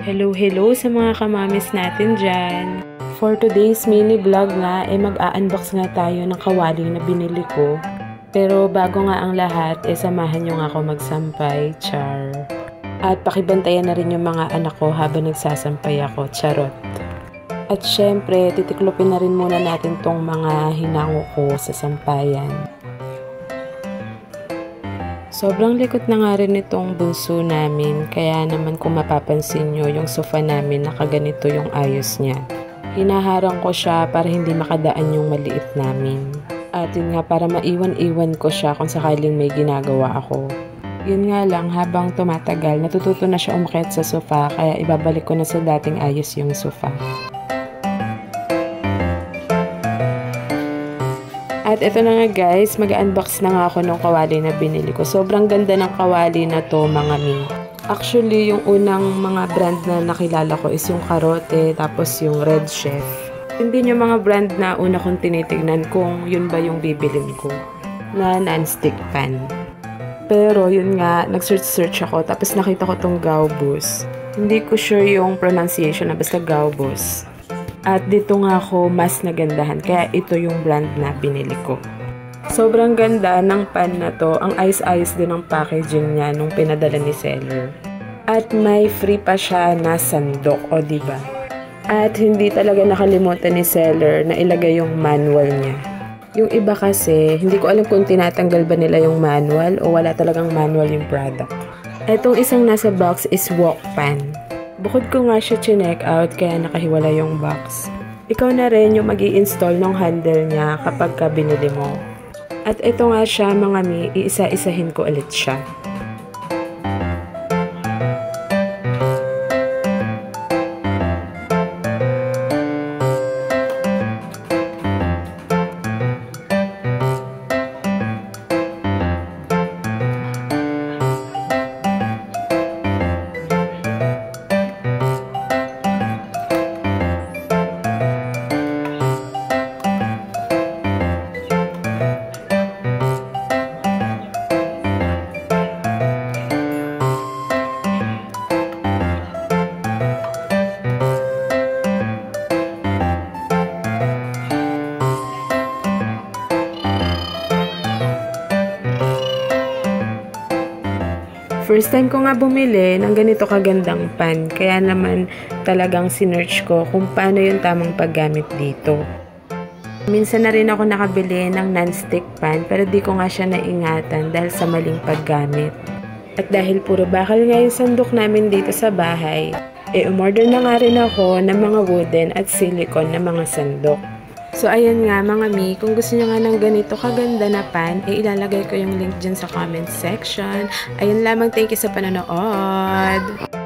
Hello sa mga kamamis natin dyan. For today's mini vlog nga, mag-a-unbox nga tayo ng kawali na binili ko. Pero bago nga ang lahat, samahan nyo nga ako magsampay, char. At pakibantayan na rin yung mga anak ko habang nagsasampay ako, charot. At syempre, titiklopin na rin muna natin tong mga hinango ko sa sampayan. Sobrang likot na nga rin itong bunso namin, kaya naman kung mapapansin nyo, yung sofa namin nakaganito yung ayos niya. Hinaharang ko siya para hindi makadaan yung maliit namin. At yun nga, para maiwan-iwan ko siya kung sakaling may ginagawa ako. Yun nga lang, habang tumatagal, natututo na siya umakyat sa sofa, kaya ibabalik ko na sa dating ayos yung sofa. At ito na nga guys, mag-unbox na nga ako ng kawali na binili ko. Sobrang ganda ng kawali na to mga mi. Actually, yung unang mga brand na nakilala ko is yung Karote, tapos yung Red Chef. Hindi yung mga brand na una kong tinitignan kung yun ba yung bibilin ko na non-stick pan. Pero yun nga, nag-search ako, tapos nakita ko tong Gaubus. Hindi ko sure yung pronunciation na basta Gaubus. At dito nga ako mas nagandahan, kaya ito yung brand na binili ko. Sobrang ganda ng pan na to, ang ayos-ayos din ang packaging niya nung pinadala ni seller. At may free pa siya na sandok, o diba? At hindi talaga nakalimutan ni seller na ilagay yung manual niya. Yung iba kasi, hindi ko alam kung tinatanggal ba nila yung manual o wala talagang manual yung product. Etong isang nasa box is wok pan. Bukod ko nga siya chinek out kaya nakahiwala yung box. Ikaw na rin yung mag-i-install ng handle niya kapag ka binili mo. At ito nga siya mga mi, iisa-isahin ko ulit siya. First time ko nga bumili ng ganito kagandang pan, kaya naman talagang sinearch ko kung paano yung tamang paggamit dito. Minsan na rin ako nakabili ng non-stick pan pero di ko nga siya naingatan dahil sa maling paggamit. At dahil puro bakal nga yung sandok namin dito sa bahay, umorder na nga rin ako ng mga wooden at silicone na mga sandok. So, ayan nga mga mi, kung gusto nyo nga ng ganito kaganda na pan, ilalagay ko yung link dyan sa comment section. Ayan lamang, thank you sa panonood!